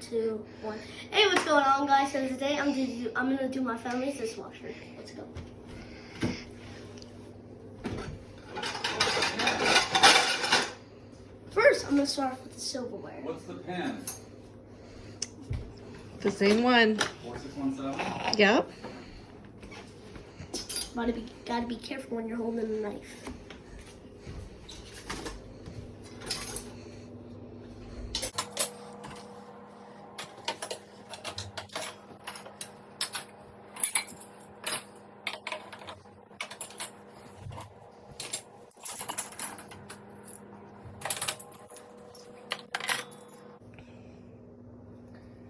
2, 1. Hey, what's going on, guys? So today I'm gonna do my family's dishwasher. Let's go. First, I'm gonna start off with the silverware. What's the pen? The same one. 4617? Yep. Gotta be careful when you're holding a knife.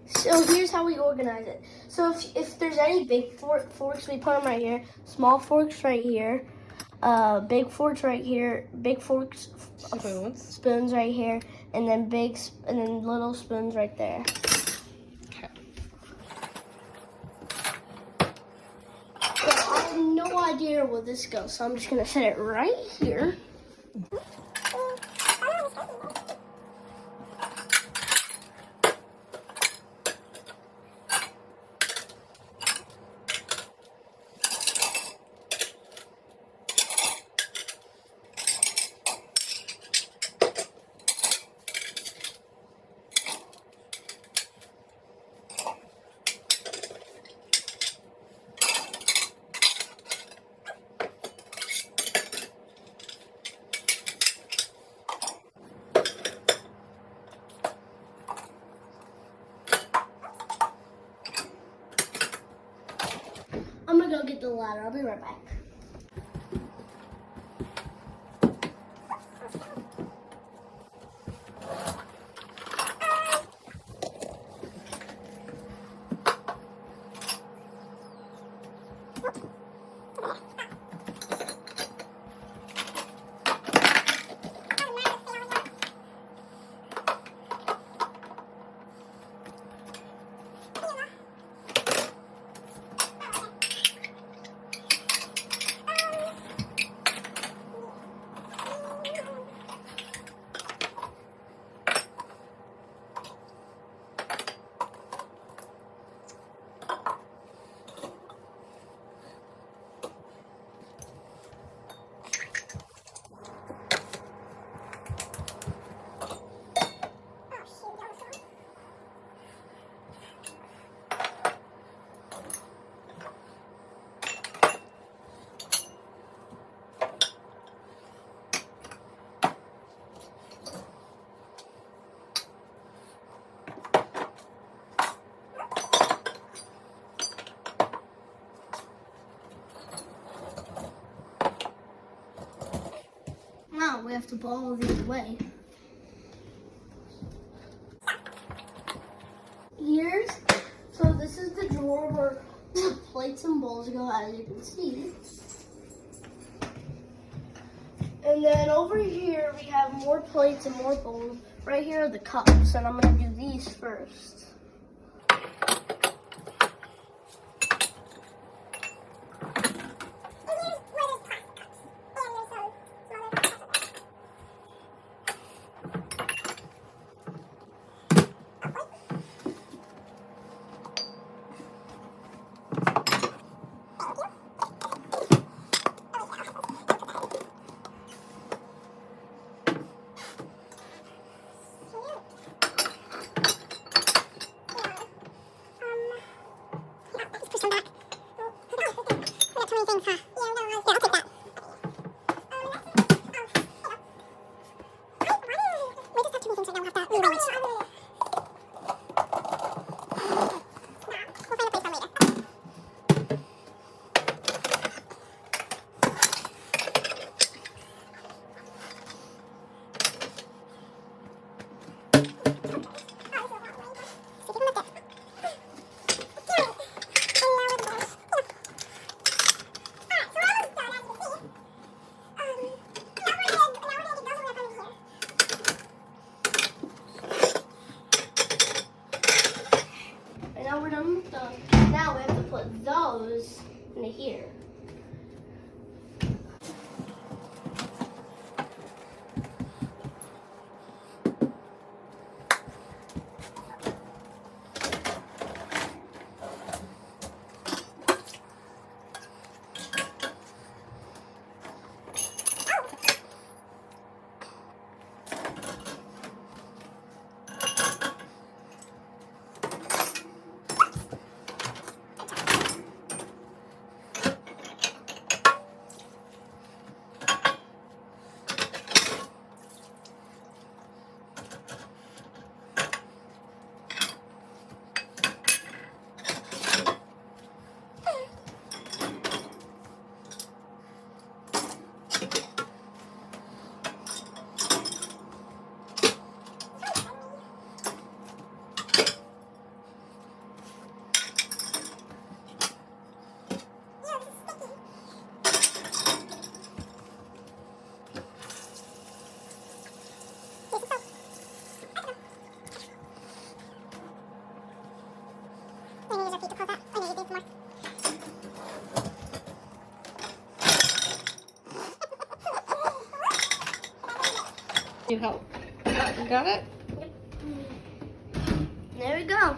So here's how we organize it. So if there's any big forks, we put them right here. Small forks right here. Big forks right here. Big forks, spoons right here, and then little spoons right there. Okay. So I have no idea where this goes, so I'm just gonna set it right here. I'm gonna go get the ladder. I'll be right back. Now we have to put all of these away. So this is the drawer where the plates and bowls go, as you can see. And then over here we have more plates and more bowls. Right here are the cups, and I'm gonna do these first. Now we have to put those into here. Need help? You got it? There we go.